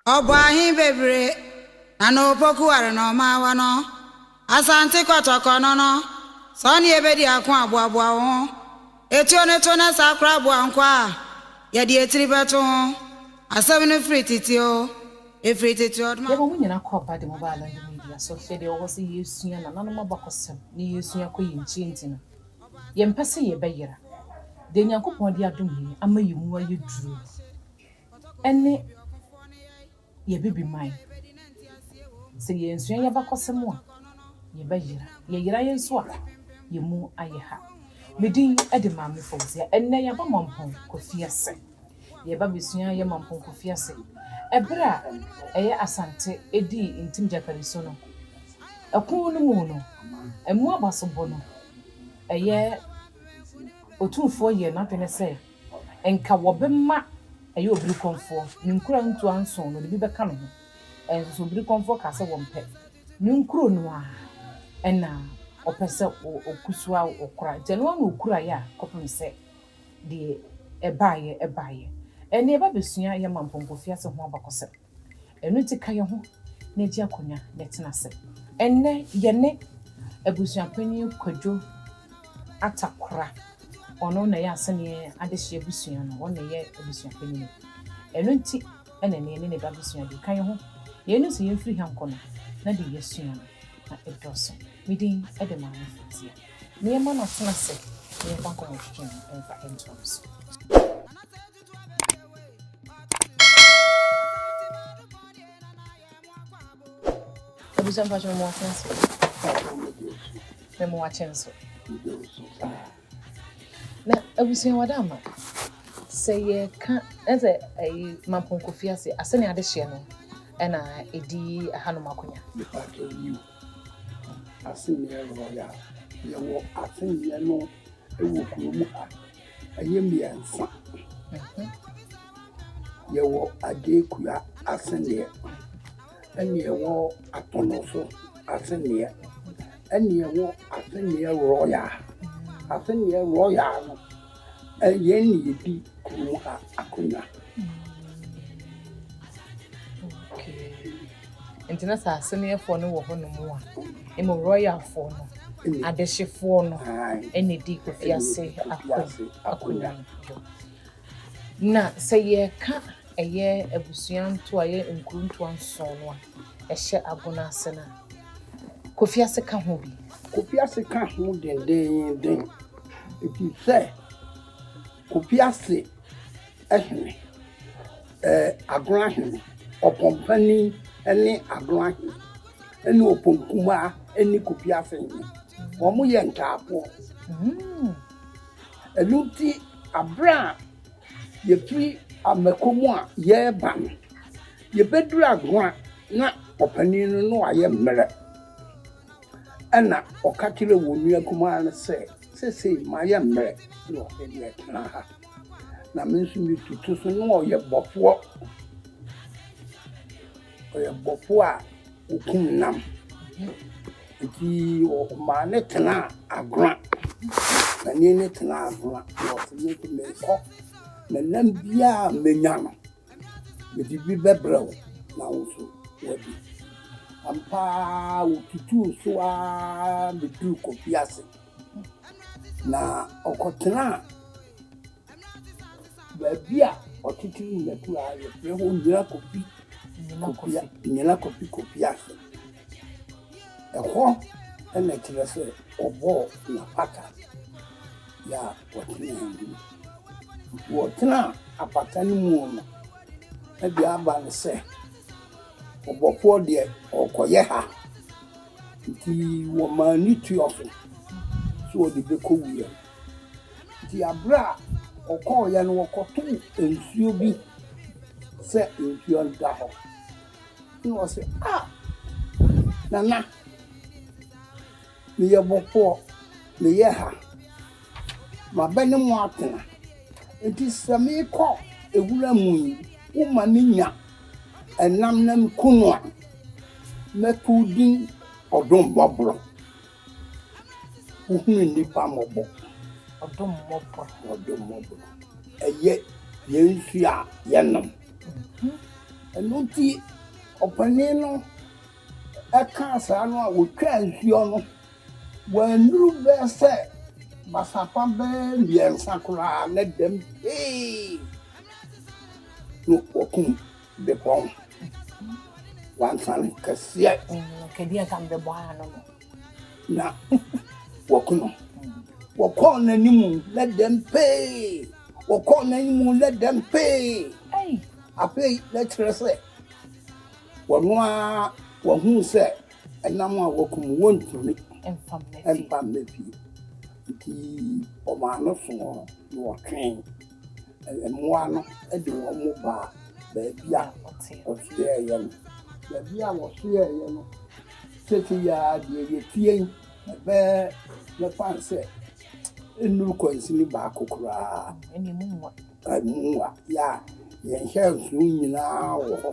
Obahi bebre ano poku are no mawa no asante kotoko no no so ne ebedi akon aboabo ho etuo ne to na sakra abo nkwa ye de etiri beto ho asem ne frititio efrititio ma yebo munyina kwa ba de mobile Alandu Media so hwe de wo se yesua na nanom abakosem ne yesua ko yinchi ntina ye mpese ye beyira de nyankopon de adom yi ama yimu aye duru ene ye bibi mai se ye nsua ye bakosem a ye beyira ye yira ye nso a ye mu aye ha medin ede maame fawzia enne ye ba mampon Kofiase ye ba besua ye mampon Kofiase ebra eye asante edi intim jakariso no ekun no mu no emu abasobo no eye Otumfour ye na pene se enka wobema eye obiri Komfo ninkura ntu anso no bi beka no ho enso obiri Komfo ka se wompe ninkuro no a ena opese okusua okura teno na okura ya kopem se de ebaye ene eba besua ye mampon Kofiase ho abakose enu ti ka ye ho na ji akonya na tena se enne ye ne abusua panyin kwadwo atakora ono na ya asane adehye abusua no ono ye abusua panyin enu nti ene ne ba abusua de kan ye ho ye nu se ye free hanko no na de yesua no na edoso midin edema mfia ne ma na tena se ne ba ko twetwe enfa entoms Abusua pacho mo atenso mo achenso na abusua wadama say ye ka eze ai mampon Kofiase asane adehye no ena edi hanom akonya asene roya ye wo asene no ewo kuromu aye miansa ye wo adekua asene ene ye wo atonoso asene ene ye wo asene roya no ye ni edi kuromu akonya Entina sa asene fo no wo hono mu a emo royal fo no adehye fo no ene di Kofiase akonya na say ye ka eye abusua nto aye nkurunto anso no a ehye Agona asena Kofiase ka ho bi Kofiase ka ho den eti se Kofiase ehne Agona hene opompani ene Agona ene oponkuma ene Kofiase wo mo ye ntaapo eluti abra ye pri amakomu a ye ban ye bedru Agona na opani no aye mmere ena okatire wo nua kuma na se ma ye mmere no e tena ha na mensu mi Tutu so no ye bofo a okum nam iti o ma ne tena Agona na ne tena Agona o se ne ko me ko na nam bia menya no me di bi bebrɛw na wo wadi ampa o Tutu so a me du Kofiase na okotena ba bia otitiri na tu a ye pre ho nyina Kofiase eho ene tirese obo na pata ya wotena apata ni mu no e bia ba ne se obofo de okoye ha ti wo ma ni tuofo so de be ko wuye ti abra okoye no okoto ensuo bi se ensuo da ho no se nana me ye bofo me ye ha ma bani mu atena enti sami ko ewura mu uma ni nya enam nam kunu a metudin odom bobro uhunu ni pa mobo odom mobo eye yɛnsua yɛnom ɛno nti ɔpanin no ɛka saa no a wɔtwa nsuo no wɔanuru bɛɛ sɛ basapa bɛɛ mmiɛnsa koraa na dɛm no wɔkum bepɔn wansane kɛseɛ na wɔku no wɔkɔɔ n'anim na dɛm pee wɔkɔɔ n'anim na dɛm pee afei na kyerɛ sɛ wɔno a wɔhuu sɛ ɛnam a wɔkum wɔntumi ɛmpa mmɛfie nti ɔmaa no so na wɔtwɛn mmoa no de wɔn mo baa baabi a ɔsoɛɛyɛ no baabi a wɔsoɛɛyɛ no sɛsi a deɛ yɛtie ɛbɛɛ mɛfa sɛ nnuru kwansini baako koraa mu a yɛ yɛnhyɛ nsuo nyinaa wɔ hɔ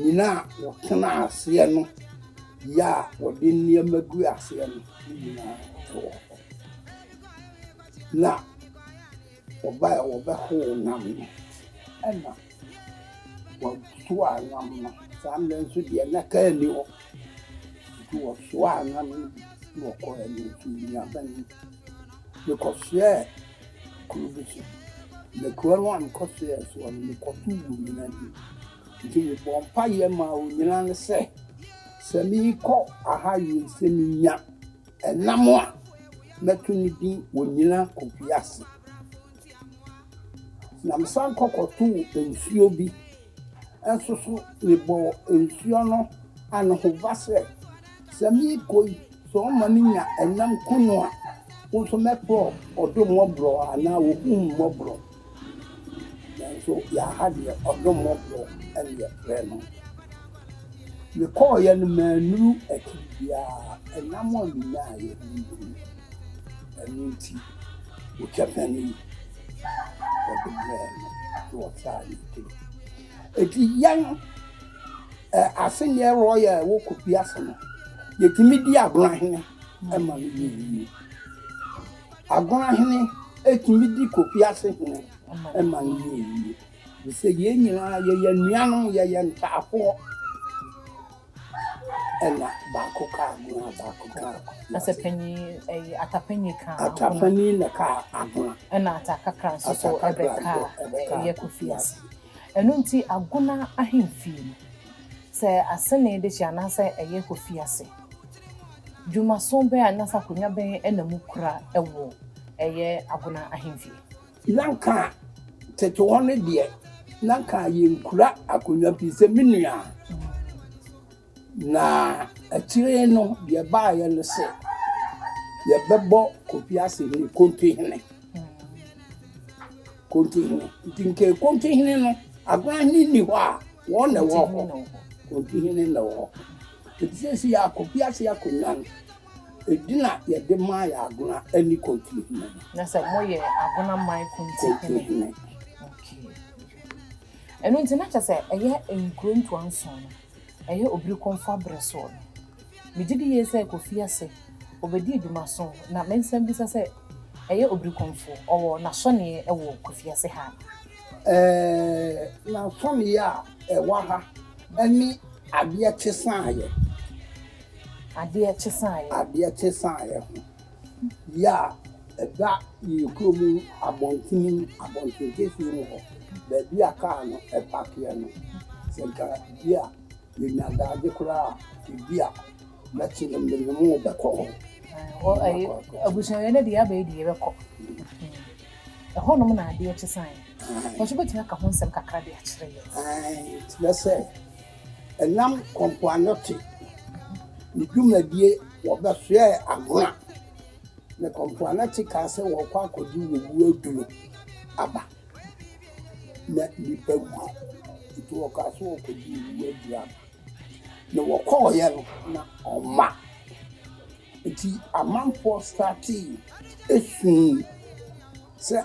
nyinaa wɔtena aseɛ no yɛ a wɔde nneɛma gu aseɛ no nyinaa wɔ hɔ na wɔbɛhoo nam no ɛna wɔsoa nam no saa mmerɛ nso deɛ na kaa nni hɔ nti wɔsoa nam no na wɔkɔɛ no nso nnuabani mekɔsoɛɛ kuro bi so na kuro no a mekɔsoɛɛ soɔ no mekɔto wɔ nyina bi nti mebɔ mpayɛ ma wɔ nyina no sɛ meekɔ aha wiesɛ menya ɛnam a mɛto ne din wɔ nyina Kofiase na mesan kɔkɔto nsuo bi nso so mebɔ nsuo no anohova sɛ meekɔ yi sɛ ɔma no nya ɛnam kono a wo nso mɛporɔ ɔdommmɔborɔ anaa wɔhum mmɔborɔ nanso yɛaha deɛ ɔdommmɔborɔ ɛne yɛfrɛ no mekɔɔyɛ no maanuru akyi biara ɛnam a menyaayɛ ɛno nti wɔkyɛpɛ no yi wɔde brɛɛ no na wɔsaa ne tiri ɛti yɛn asenneɛ rɔyɛ a ɛwɔ Kofiase no yɛtumi di Agona hene ɛma no yɛyie Agona hene ɛtumi di Kofiase hene ɛma no yɛyie sɛ yɛn nyinaa yɛyɛ nnuanom yɛyɛ ntaafoɔ ɛna baako ka Agona baako ka asɛ panyin atapanyin ka atapanyin na ka Agona ɛna atakakra nso so ɛbɛka yɛ Kofiase ɛno nti Agona ahemfie no sɛ asene de hyɛ anaasɛ ɛyɛ Kofiase dwumason bɛn anasa konya bɛn ɛna mu kura ɛwɔ ɛyɛ Agona ahemfie nanka tete wɔn ne deɛ nanka yɛnkura akonya pii sɛ menua na akyire no deɛ baayɛ no sɛ yɛbɛbɔ Kofiase ne Kontohene nti nke Kontohene no Agona hene ni hɔ a wɔn na wɔ hɔ Kontohene na wɔ hɔ ɛti sɛ yɛ Kofiase akonya no edina yɛde maa yɛ Agona ani Kontohene na sɛ moyɛ Agona man Kontohene ɛno nti na kyɛ sɛ ɛyɛ nkuro ntoanson no ɛyɛ obiri Komfo abreso no megye di yɛ sɛ Kofiase obedi dwumason na mensɛm bisa sɛ ɛyɛ obiri Komfo ɔwɔ n'asɔne ɛwɔ Kofiase ha n'asɔne a ɛwɔ ha ɛne adeɛ kyesaayɛ ho ya ɛda yɛ kurom abɔnten kɛseɛ mu hɔ baabi a kaa no ɛpakeɛ no sɛ nka bi a yɛnya daagye koraa bi a mɛkye no mmemme mu bɛkɔ hɔ abusuaeɛ no deɛ abɛyɛ deɛ bɛkɔ ɛhɔnom na adeɛ kyesaeɛ wɔso bɛtumi aka ho nsɛm kakra de akyerɛ yɛ tibɛ sɛ ɛnam kɔmpoanote ne dwumadie wɔbɛsoɛ Agona na kɔmpoanote kaa sɛ wɔkɔ akɔgye wɔwu aduro aba na nipa wu nti wɔkaa sɛ wɔkɔgye wɔwu aduro aba na wɔkɔɔyɛ no na ɔma nti amanfoɔ startee esu sɛ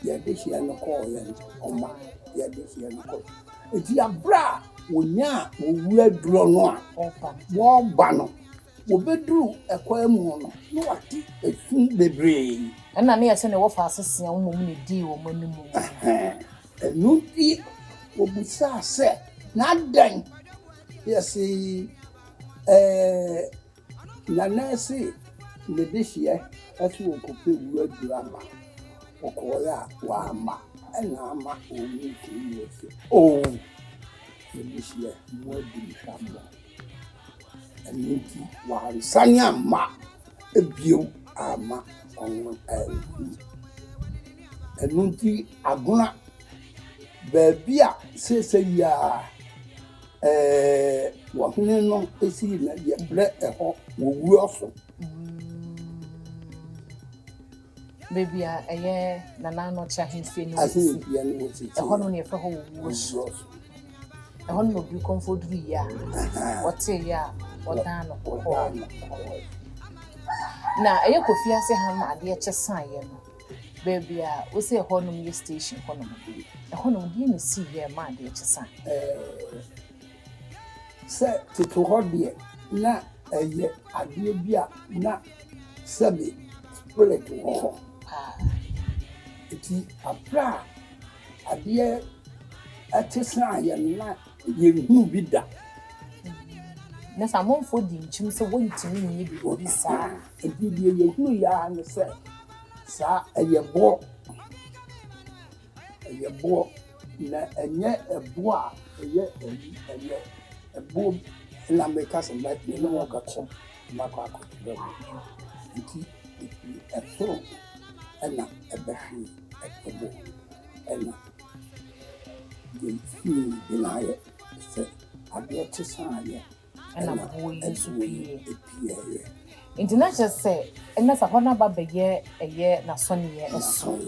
yɛde hyɛ no kɔɔyɛ no ɔma yɛde hyɛ no kɔ nti abra wonya wɔwu aduro no a wɔba no wobeduru ekwa mu no no wate efu bebre na ne yɛse ne wo fa asese a wo mom ne di wo manimu enu bi obusa se na dan yesi na nasi ne dehie asu okope wu adurama okoya wa ama na ama oni yesi oh ne dehie mo adi kamo enti wa sanya ma ebio ama on enunti Agona bebia sese ya wa hene no esi na ye bre eho wo wu oso bebia eye na na no cha hemfie ni asi ya ni woti eho no ne fa ho wo oso eho no bi Komfo duru ya wote ya wodano ko na eye Kofiase ha ma ade chesan ye no bebia wo se eho no ye station ho no eho no die ne si ye ma ade chesan se Tutu hodie na eye ade bia na sabi spirit ho eti apra ade achesan ye na ye hu bi da na samonfo di nchim se wontimi nyi bi obi saa eti die ye hu ya ne se sa eye bo na enye ebo a eye ebo na make some like no work at home makwa akotdo eti efo ena ebehi ebo ena the feel deny se ade chesan ye ena boy so pie international say ena sa hona ba beye eye na so ne ye eso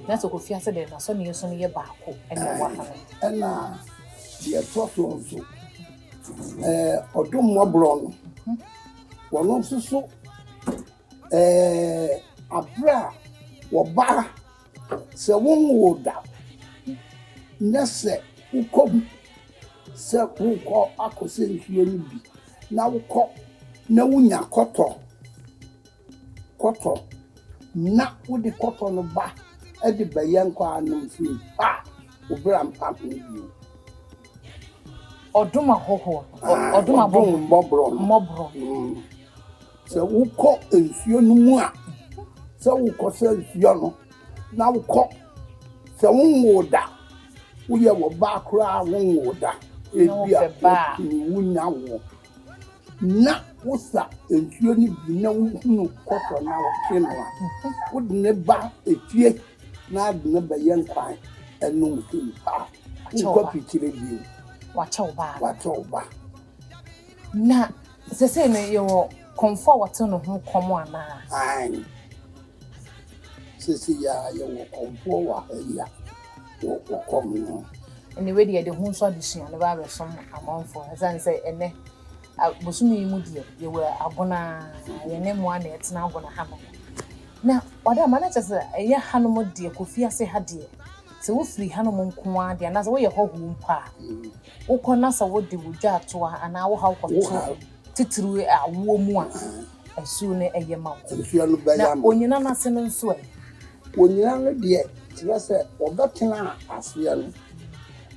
na so Kofiase de na so ne so ne ye baako ena wa ha ena ye toto so odum mobro no wono susu abra wo ba se wonwo da nese ukom se uko akose nhie ni bi na uko na wunya koto na wudi koto no ba edi bayan kwa anum fi obra mpam ni bi oduma hoho oduma mobro se uko nsuo no mu a se uko se nsuo no na uko se wonwo da uye wo ba kra wonwo da ebia ni wunya wo na usa nsuo ni bi na wunu koto na wo kenwa wode ne ba efie na ade ne bayan kwan enum fi pa uko pitire bi wacha ba na sese ne yo Komfo wato no ho komo ana ai sese ya yo Komfo wa ya wo komo no anyway de ho so adesua ne ba be som amanfo azan say ene bosumi mu die ye we Agona ye ne mo ana etena Agona ha na wada ma na chese eye hanom de Kofiase ha de se wo firi hanom nko a de na se wo ye hoho mpa wo kona sa wo de wodwa ato ana wo ha wo to titru awo mu a asu ne eye ma nsuo no ba ya na onyina na se no nso e onyina no de tira se obetena asua no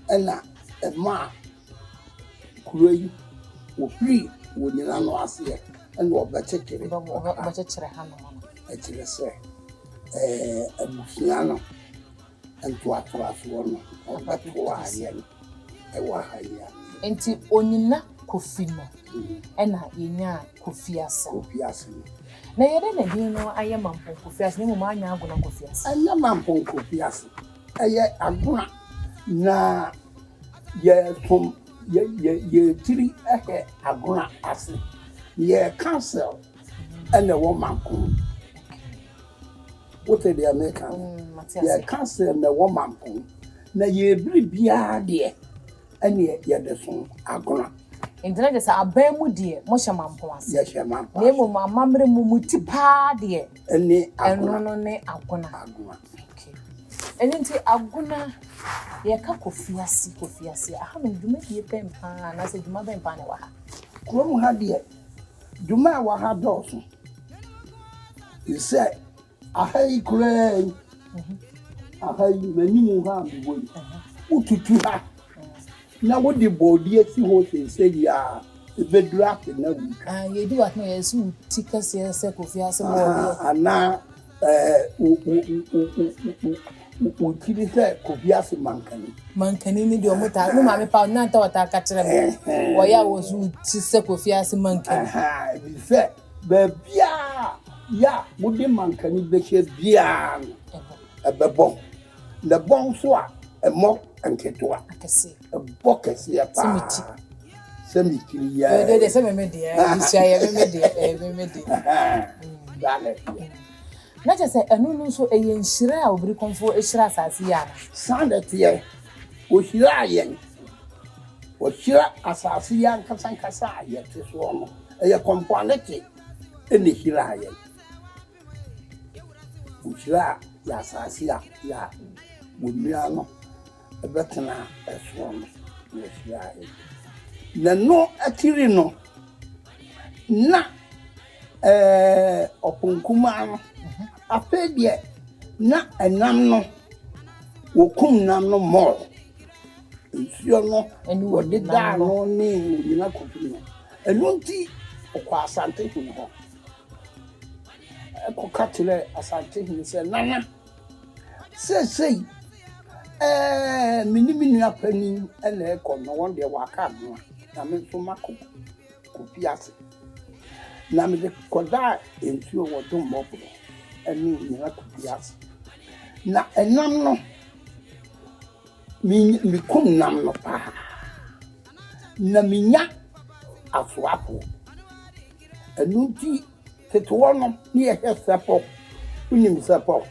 ena ema kuroyi ofiri onyina no ase ena obechekere hanom etire se abusua no ento atraso no obeto aye ewa haya enti onyina Kofi no ena yenya Kofiase na yede na din no aye mampon Kofiase ne mo anya Agona Kofiase anya mampon Kofiase aye Agona na ye tom ye tiri Agona ase ye council ena wo mampon what the American ye council na wo mampon na ye bibia de ene ye de so Agona internet sa abamu de mo hyemampon ase ye hyemampon na mo mamamre mu mutipa de ene eno no ne Agona okay enti Agona ye ka Kofiase aha no dwuma die pempa na se dwuma pempa ne wa ha krom ha de Duma wa ha dɔɔso. Sɛ aha yi koraa yi. Aha yi m'anim ha mbibo yi. Wotutu ha. Na wode bɔɔdi asi hɔ sɛ ya ebedura afe na wu. Yedi wat no yesu tikase sɛ Kofiase bɔɔdi. Ana ukiri sɛ Kofiase mankani. Mankani ni de omota no maame pa na ta wata ka kyerɛ me. Wɔya wo su ti sɛ Kofiase mankani. Bi sɛ baabia ya wode mankani bɛhyɛ bia ɛbɛbɔ. Na bɔn so a ɛmɔ nketewa. Akɛse. Ɛbɔ kɛseɛ paa. Semikiri ya. De sɛ me de bisia ye me de. Dale. Na je sɛ ɛno no so ɛyɛ nhyira a obiri Komfo ɛhyira asase ya na. Sandetie. Ohyira yɛn. Ohyira asase ya nkasa ayɛ te so no. Ɛyɛ Komfo anete ɛne hyira yɛn. Ohyira ya asase ya wonua no ɛbɛtena ɛso no. Ohyira yɛn. Na no akiri no na oponkuma no afedie na enam no wokum nam no mol nsuo no wode da no ne nyina kofi no enu nti okwa asante hu ho ekoka tire asante hu se nana sei mini apani ene ekọ no wonde waka no na me so mako Kofiase na me de koda ensuo wodom mobo eni nyina Kofiase na enam no mi kum nam no pa na minya afuapo enu ti teto no ne ye sepo unim sepo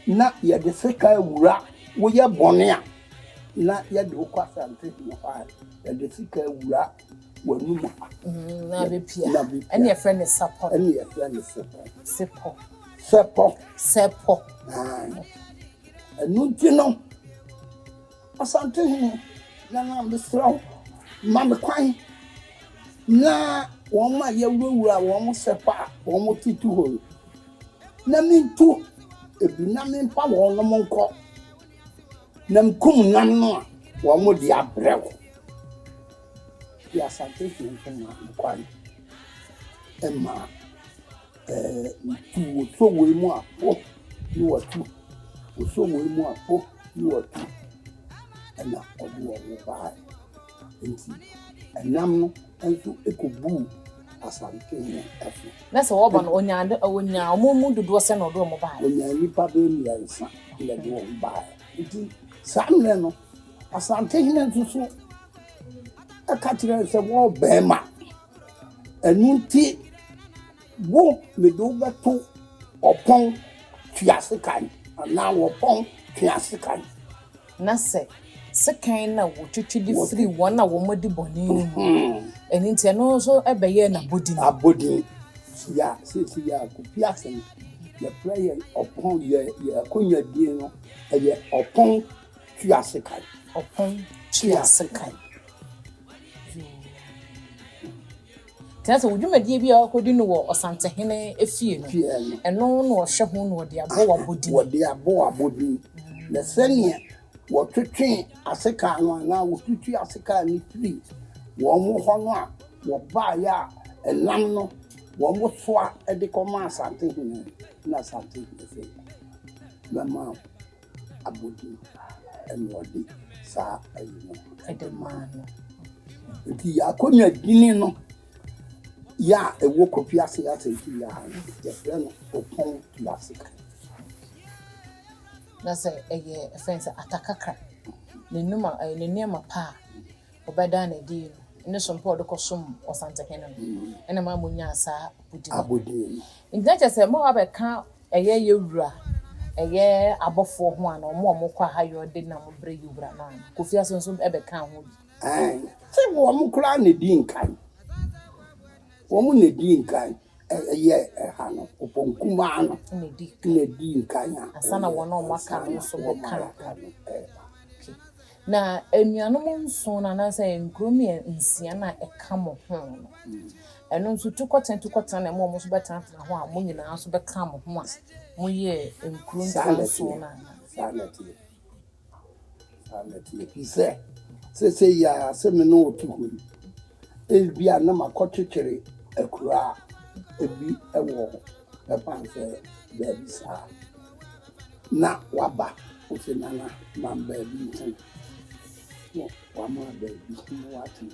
na ye de seka wura wo ye bone a na ye de okwasa nte no fa ye de seka wura wanu mu na be pia ene ye friend support sepo enu ti no asante hu na be straw ma me kwan na won ma ye wura won sepa won Tutu ho na mintu ebi na me mpa won no monko na mkum nam no a wo mo di abrewo ya sante hu na kwan emma tu so we mu apo ni watu so we mu apo ni watu ana odu wo ba enti enam no enso ekobu asante hu afi na sɛ wo ba no onya omumu dodo sɛ no do mo ba onya nipa be mi ansa le do ba enti samle no asante hu nso so akatire sɛ wo bema enu ti wo me do beto opon Kofiase kan na wo pon Kofiase kan na sɛ sekan na wo twitwidi free one na wo modi boni mu eni ntia no so ebeye na bodin ya sisi ya Kofiase ya prayer opon ye konya die no ye opon Kofiase kan Kofiase kan Tasa wudwumadie bi a akodi no wo Osante Hene efie no eno no wo hwe ho no wo de abo abodin na sɛnea wɔtwetwe aseka no na wɔtwitwi aseka ni free wɔn mo hɔ no a wɔba ya enam no wɔn mo soa de kɔma Asante Hene na Asante Hene sɛ mama abodin ɛnɔde saa ayi no edema no nti akonya dini no ya ewo Kofiase ya sɛ ya de frɛ no opon Kofiase kan na sɛ ɛyɛ offense atakakra nenuma pa obeda na di ne so mpa ɔde kɔsom Osante Hene no ɛna ma munya saa abodin ntache sɛ mo abɛka ɛyɛ yewura ɛyɛ abɔfo ho ana ɔmo kɔ ha yɛ ɔde na mo bre yewura na Kofiase nso ɛbɛka ho bi sɛ wɔn kura ne di nkan wɔn ne di nkan ɛyɛ ha no oponkuma no ne di nkan asana wɔn ɔmo aka no so bɛka na enuanom nso na na say nkromi nsia na eka mo ho no eno nso tukọtan na mo so betan ho a mo nyina so beka mo ho a mo ye nkrom nso na sanity se ya se me no otuhu bia na makọchechere akura ebi ewo e panse baby sa na waba ofinana mamba bi ntin wama baby wati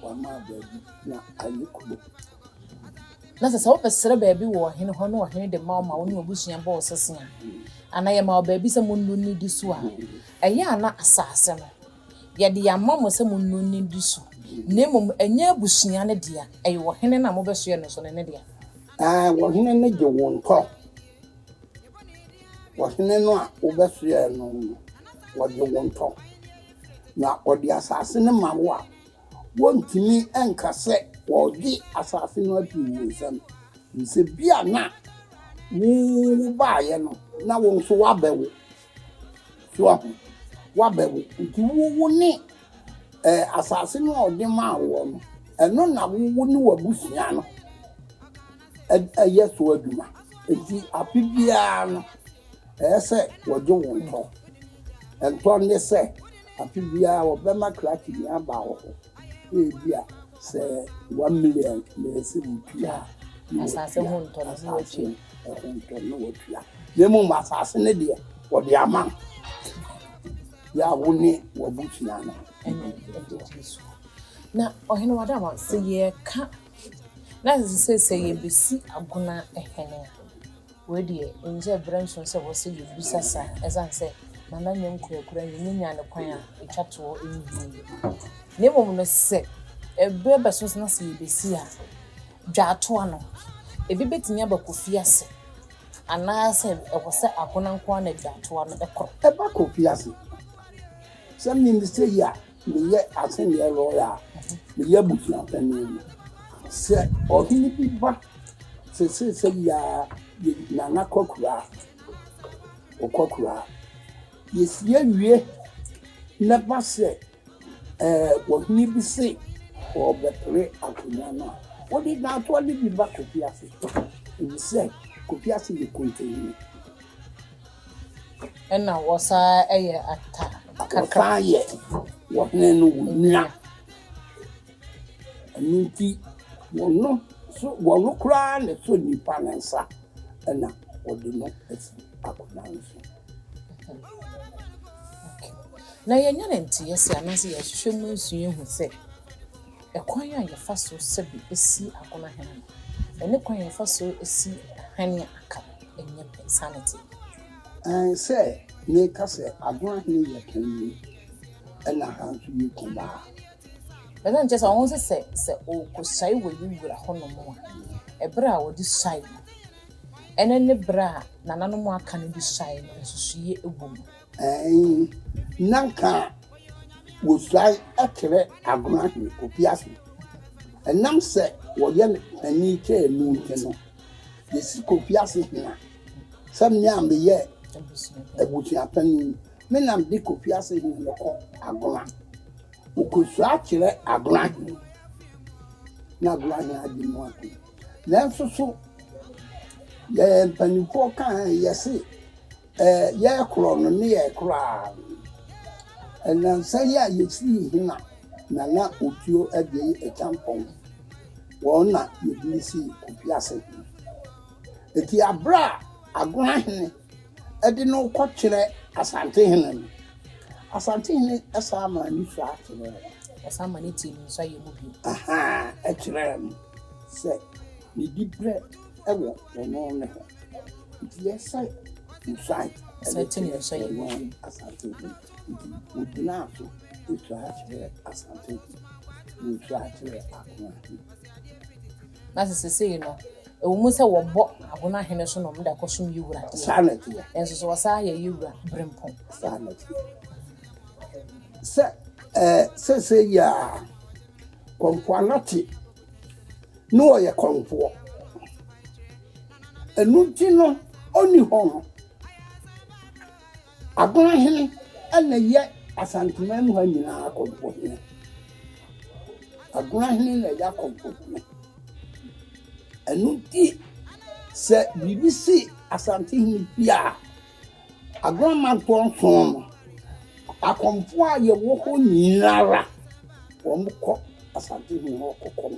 wama baby na ayekubo na se wo pesere baby wo hene ho no hene de ma ma wo ne obusua ba osese ana ye ma baby se munnu ni di so a eye ana asase no ye de ya ma mo se munnu ni di so nemum enye abusua ne dia eye wo hene na mo beso ye no so ne dia wo hene ne je won ko wo hene no a wo beso ye no wo je won to na odi asase ne ma wo a wontimi enkase wo di asase no atu wo nsam nse bia na wo ba ye no na wo nso wa bewo so wa bewo nti wo ni asase no odi ma wo no eno na wo ni wabusua no yes wo aduma nti apibia no ese wo je wo nto ento ne se apibia wo be ma crack ni aba wo bia se 1 million le se butua asase ho nto na wo chi nto no wo tua yemu masase ne de wo de ama ya wo ni wabusua no na ohene wadama se ye ka na se ye besi agona ehene we de nje branch so wo se ye busasa ezanse nana nyenkura nyenya ne kwan a etwato enyi ne mom no se ebe beso na se ye besi a dwato ano ebi betimi aba Kofiase ana se e se agona nkwa na dwato ano ekro eba Kofiase some nim say ya me ye asen ye lawyer me ye butu apani se ohini bi ba se ya nana kokura okokura yesie wie na ba se ohini bi se o betre akunya na odi na to ali bi ba Kofiase e se Kofiase ye kontini ena wosa eye ata kakaye wone no wunya anti wono so wono kra le so nipa nansa na odi no esi akonanso na yenya nti yesi anase ye hwehwemu nsuye hu se ekwan ya ye fa so sebi esi agona hene ene kwan ye fa so esi hene aka enye insanity say ne kase agona hene ye kan na hantu yi kuma beza nche se won se o ko sai wo yiwura hono mo a ebra wo di sai ene ne bra na nanom aka ne di sai no susuye egum nanka wo sai akere agona hene Kofiase enam se wo ye ani ke nu nke no yesi Kofiase hina sam nya ambe ye ebuti apani menam de Kofiase hina ko agona ukusu akire agona na agona adi no atu nanso so ye panifo kan yesi ye kro no ne ye kra enansa ya yesi hina na otuo ade etampon wona yedisi Kofiase eti abra agona hene ade no kwakire asante hene asante hene asama ni fa akire asama ni ti nso ye mu bi akire se ni dibre ewo no ne eti yesa usai asante ni nso ye mu bi asante udina so itu akire asante ni fa akire akona na se no ewumu se wo bo agona hene so no mda kosum yiwura sanity enso so wasa ye yiwura brempon sanity se ya Komfo anati no ye Komfo enu ti oni ho agona hene ana ye asantuma mu ha nyina Komfo Hene Agona Hene na ya Komfo Hene enu ti se BBC asante Hene bia Agona man ton akomfo a ye wo ho nyinara wo mko asante Hene ho kokko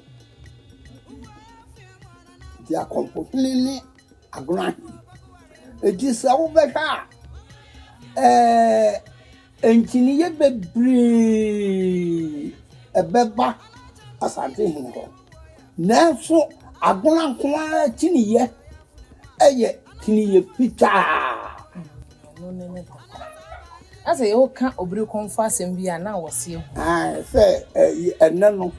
dia Komfo Hene ni Agona Hene edi sa wo beka enkini ye bebre ebeba asante Hene ho nanso Agona kwa tiniye eye tiniye pita no ase yo ka obiri Komfo asem na wose hu se enne no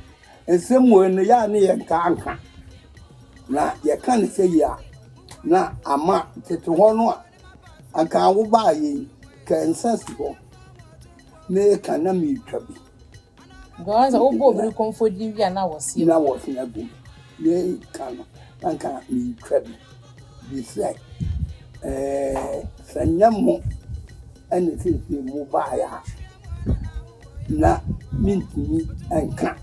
ensemu ene ya ne ye nka na ye kan se ya na ama tete ho no anka wo ba ye ka ensasi ho ne ka na mi twabi goza obo obiri Komfo din na wose na wose na bu ne kan anka mi twabi bi se sanyamo ene se mu ba ya na mintimi anka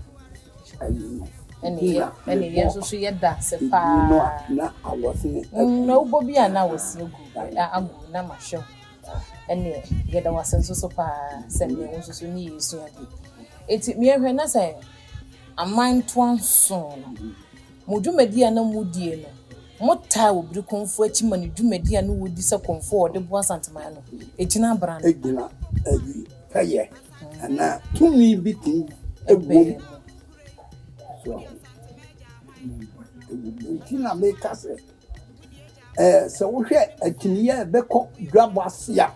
ayi ene yeso so yeda se fa na awose no obo bia na wose gu agu na mahwe ene yeda wasenso so pa se ne wonso so ni yesu ade eti me hwe na se amantoan so no modwumadi na mudie no mota obiri Komfo achima ne dwumadi na wodi se Komfo ode bo asantema no ejina bra no ejina agi kaye ana tumi bitin egbo so ejina me kase so wo hwe akiniye beko dwabo asia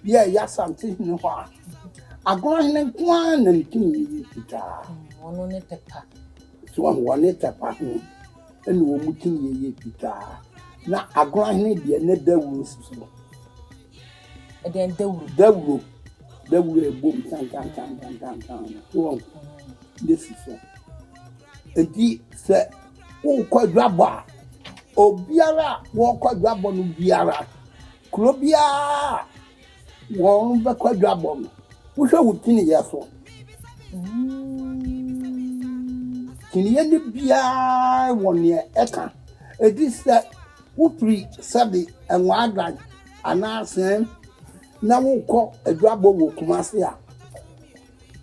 ye ya something no ho Agona Hene kwa na nkini pita ono ne tepa so won tepa ene wo mutini ye pita na Agona Hene de ne dawuru so eden dawuru ebom tan so this is so enti se wo kwadwabo a obiara wo kwadwabo no biara kro biara wo be kwadwabo no wo hwe wutini ye so kini ye ne biara wo ne eka edi se wo pri sabi enwa adan anasen na wo kọ adwabo wo Kumase a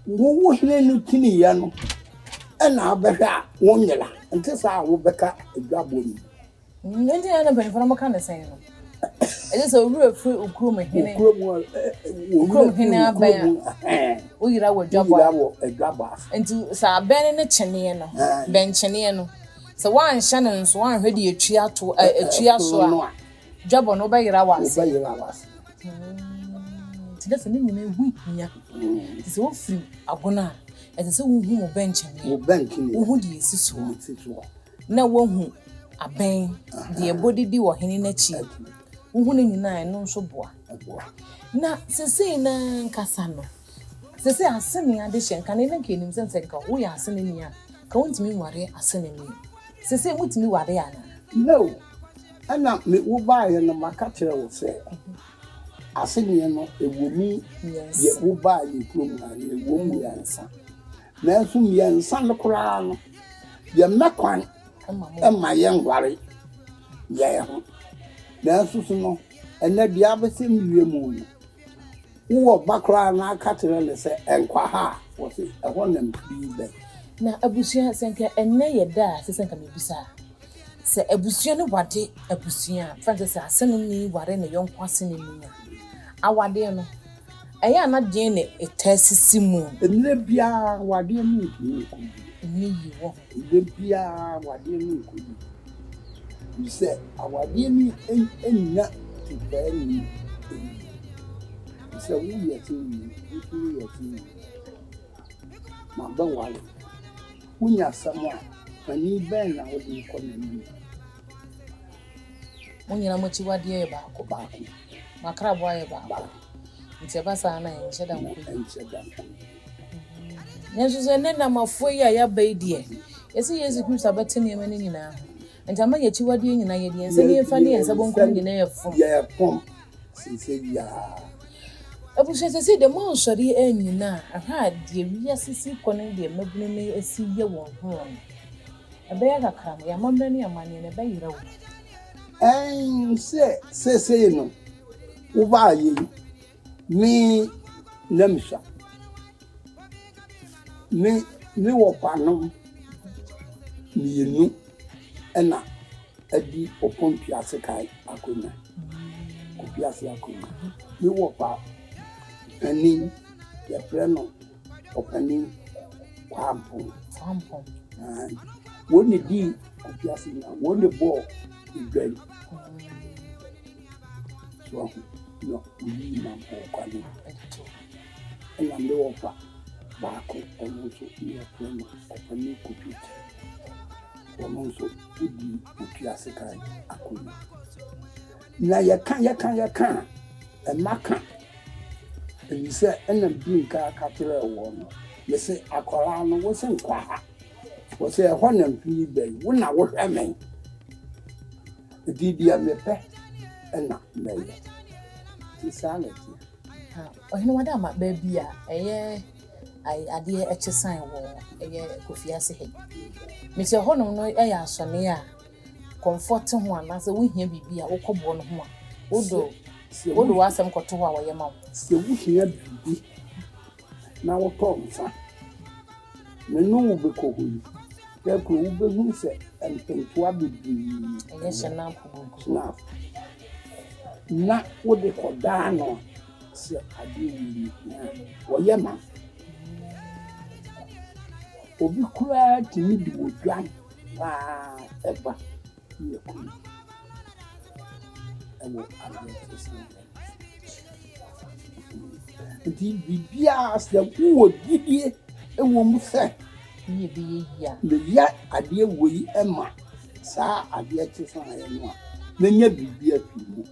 wo Hene no tini ye no ena abehwe a wo nyela nti sa wo beka adwabo ni nti na bani fara maka na sen no ede so ru afri okrom Hene okrom Hene abaya wo yira wo adwabo nti sa ben ne chene no ben chene no so wan hye ne nso wan hwe de atwia so a dwabo no ba yira wase tidase ni nyina ehu hia tise wo firi Agona etise wo hu mo benchene wo hu di esiso na wo hu aben de ebodidi wo Hene na chi wo hu ne nyina no nso boa na sese na nkasa no sese asene ade hyenka ne nka enim sense nka wo ya asene ni a ka wontimi nware asene ni sese mutimi ware ya na no ana me wo ba ye no maka kire wo se asene no ewomi ye wo ba ye krom na ewomi ya nsa na nso mi ya nsa no kura no ye mekwan ma ye ngware ye ho na nso so no ena bia bese miwe mu no wo bakra na aka kire le se enkwa ha wo se eho na mpi be na abusua senka enne ye da senka mebisa se abusua no wade abusua fantasy asene ni ware ne yonko asene ni awade no eya na de ne etasisi mu enne bia wade ni ni yi wo enne bia wade ni ku se awade ni enna tibani se wo ye ti ma ba wale unya samwa ani ben na wo di ko na ni munyina mochi wade ba ko makra boa ye ba nti ba sa na enche da nko nyeso ze ne na mafo ya ya ba die esi Yesu Kristo abete ne mani nyina nti ama ye chi wade nyina ye die ense ne fa ne ense bonko nyina ye fom sise ya Abusha say the more sorry any na aha de wi asisi kone de mabunu ne asi ye won ho. Abaya kakram ya mamre ne amane ne bayira wo. Say no. Uba yi me nemsha. Me wo panom mienu ena adi Kofiase kai Agona. Kofiase Agona. Me wo pa ani ya preno opani kwampo. Woni di Kofiase na woni bo igbe. So no ni na po kwani. Ena me wo pa baako ono so ya preno opani Kofiase. Ono so udi Kofiase kai Agona. Na yaka emaka and say ena binka katere wo no me say akwara no wo se nkwa ha wo se ho na mpi be wo na wo hwemen di me pe ena me insanity Ohene wada ma ba bia eye ade echisan wo eye Kofiase he me se ho no eye asone a comfort ho anase wo hia bibia wo kobo no ho a wodo wasem koto ho a wo yema se wo hia bibi na wo to nsa me no wo be ko hu ya ko wo be hu se ententoa bibi eye shena pogo na wo de ko da no se ade wi wo yema obi kura timi di wo dwan eba ye ku ewo agreement di bibia se wo didie ewo mu se ye bi ya le ya ade wo yi ema sa ade chisan ya no a na nya bibia fi mu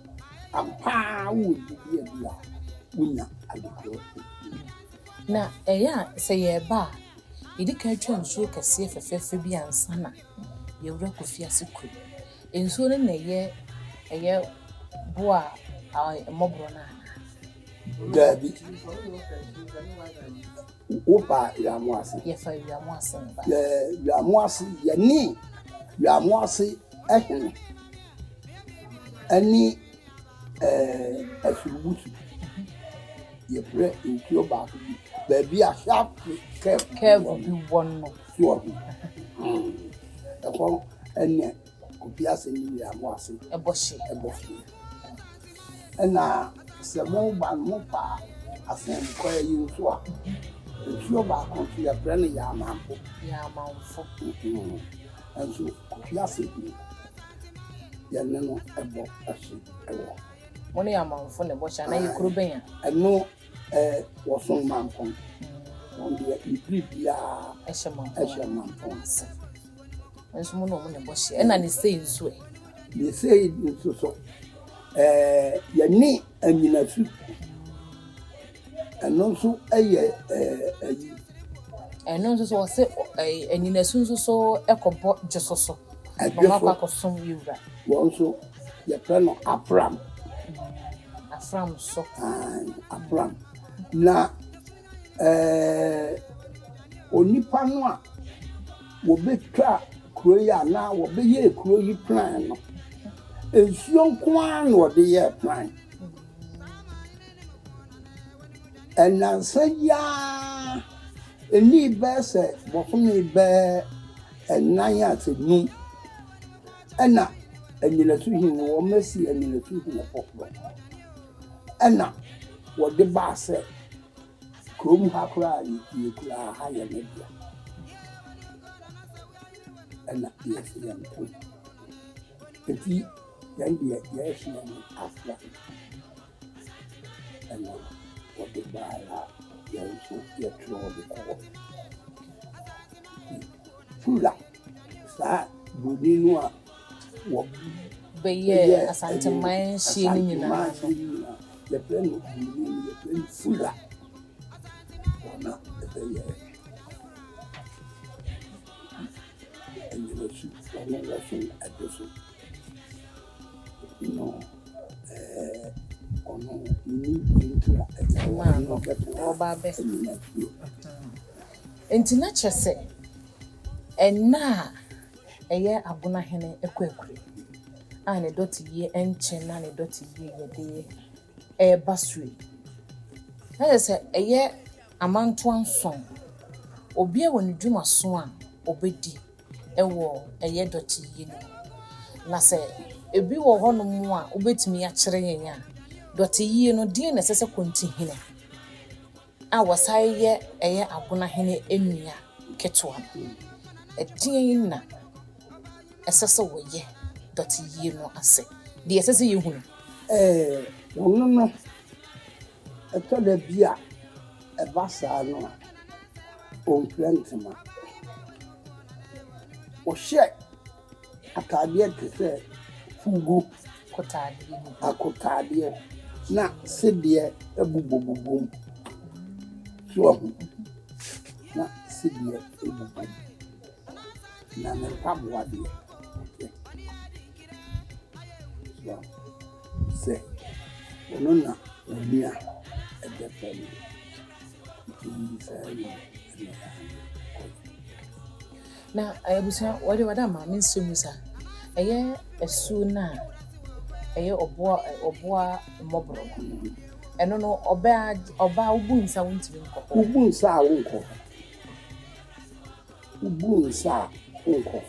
ampa wo didie bia wonya ade ko na eya se ye ba idika atwa nsuo kase fefefe bi ansa na ye wura Kofiase ku ensuo ne na eye boa mobro na Gabi Opa ya mwasi ye fa ya mwasi ba ya mwasi ya ni ya mwasi ehene ani asulubutu ye pre intio ba baby a sharp careful bi wonno so ko ene Kofiase ni ya mwasi eboshi ena se mo ba mo pa asen ko yi so a intio ba ko ya pre ne ya manfo enso Kofiase ni ya neno ebo ashi ewo woni ya manfo ne bo sha na ye kuro ben ya eno wo so manfo on de ibibia ehye manfo enso mo no mo ne bo sha na ne sei nso they say so ya ni anyina su eno so eye eno nso so se anyina su nso so ekobo jesoso no ma kwa som yura won so ya plano Afram so Afram na onipa no a wo betwa kuro ya na wo be ye kuro yi plan no ensuo nkoan no de ye plan enansa ya eni be se bofumi be enan atenu ena enyina su hin wo masi enyina su hin popro ena wo de ba se krom ha kura yi kura ha ya media ena yes ya mpo eti yandi ya shi ya afla ena wo de ba ya so ya tro de ko fula sa budinu a wo beye asante man shi ni nyina ya pleno ya pleno fula ona beye and you know adesso no ono ni ntura no oba be entina chese enna eye Agona Hene ekwekure ane doti ye enche na ne doti ye yede basuri na se eye amanto anson obi e woni dwuma so a obedi ewo eye doti ye no na se ebi wo honom a obetimi ya kire yen a doti ye no die na sese konti hene a wasai ye eye Agona Hene enua ketwa etien na esese wo ye doti ye no ase de esese ye hunu wono no eto da bia ebasa no onplantma o hye atade tese fugu akotade na sedie ebubobubum so na sedie ebubum na me pabwa de se ono na obia edepeni na abusa wode wada ma mensemusa eye esu na eye oboa mobro eno no oba ubunsa wontimi nkọ ubunsa wonkọ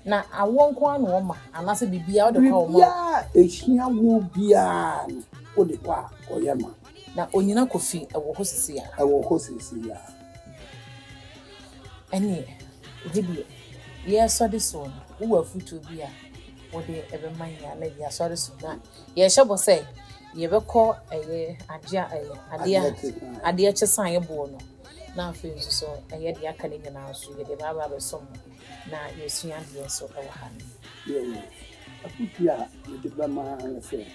na awonko anu oma anase bibia wode kwa omo ehia wo bia wode kwa oyema na onyina kofi ewo hosisi ya eni hibie ye sodi so wo afutu bia wode ebe manya na ya sodi so na ye hyebo say ye bekọ eye ade chesan ye bo no na afi nso so eye de aka ne nyina so ye de baba be som na yesua de so ewo ha ye afutu a de bama na se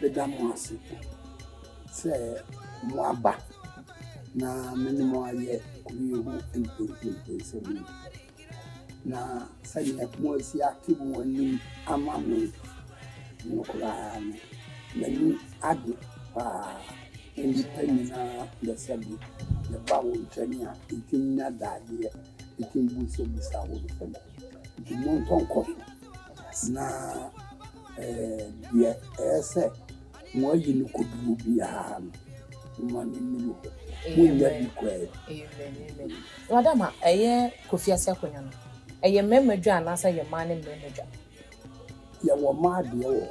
de damoase se moaba na minimo aye kuyehu empese na sanya moasi akibu wani amame nokura na ni ade pa independent na sabi na bawo ntania ikinya dade ikimbuso bisawo de monton ko na bia ese mo yi ni ko duru bia no ni ni amen wadama eye Kofiase akonya no eye memedwa anasa ye ma ne memedwa ya wo ma de wo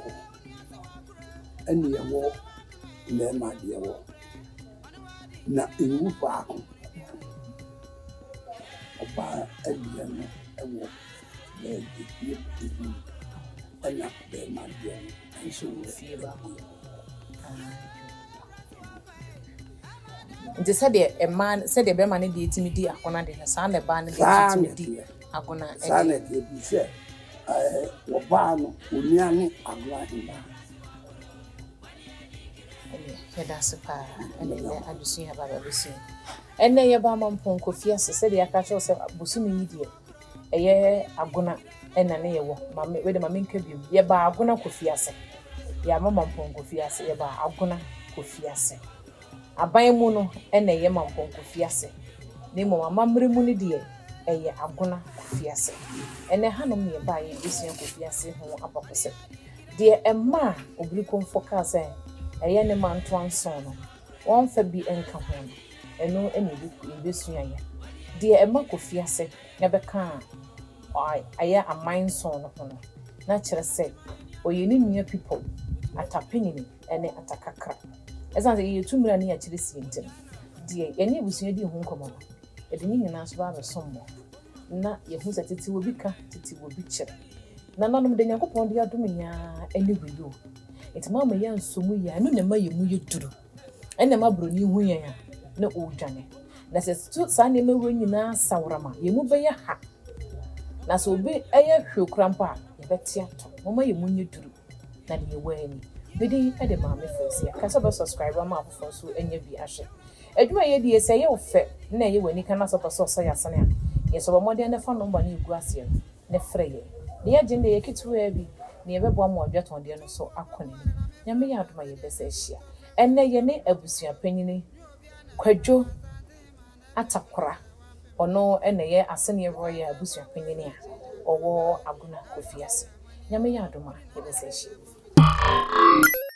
ani ya wo le ma de wo na ewu pa ko oba edia no ewo le di ana be ma de nso fie ba nti sɛ be ma ne de etimi di Agona de sa na ba ne de etimi di Agona sa na de bi sɛ wo ba no onua ne Agona Hene ye da sepa ene ye adusia baba besi ene ye ba mampon Kofiase sɛ de aka kyerɛ sɛ bosumi yi de eye Agona ena ne ye wo mame we de mame nka biom ye ba Agona Kofiase ya mampon Kofiase ye ba Agona Kofiase aban mu no ena ye mampon Kofiase ne mo amamre mu ne de eye Agona Kofiase ene hanom ye ba ye besua Kofiase ho apapose de emma obiri Komfo ka sɛ eye ne manto anson no won fa bi enka ho no eno ene bi besua ye de emma Kofiase ne beka aya aman son no ho no na kyerɛ sɛ oyeni nua people atapenini ene atakakra esan sɛ ye tumira ne ya kyerɛ sie ntim de ene busua di ho nkomo no ede ni nyina so ba sommo na ye hu sɛ tete wo bi ka tete wo bi kyerɛ na nanom de Nyankopɔn de adom nya ene wiyo etima ma ya nsomu ya no na ma ye mu ye duru ene ma broni hu yan a na o dwane na sɛ sa ne ma wo nyina sawrama ye mu be ya ha na sɛ obi eye hwekrampa ye beti ato mo ma ye mu nye duru na de ye wani bidi ede ma me fosia ka so be subscribe ma afofo so enya bi ahye adwuma ye die sɛ ye ofe na ye wani kana so paso so ya sane a ye so ba modern na fa number na egu ase ne frɛ ye ne agenda ye kitu e bi ne yɛbɛboa ma ɔdwetɔndeɛ no so akɔ n'anim nyame yɛ adoma yɛbɛsɛ ahyia ɛnnɛ yɛne abusua panyini kwadwo atakora ɔno ɛna yɛ asɛnniɛ royal abusua panyini a ɔwɔ Agona Kofiase nyame yɛ adoma yɛbɛsɛ ahyia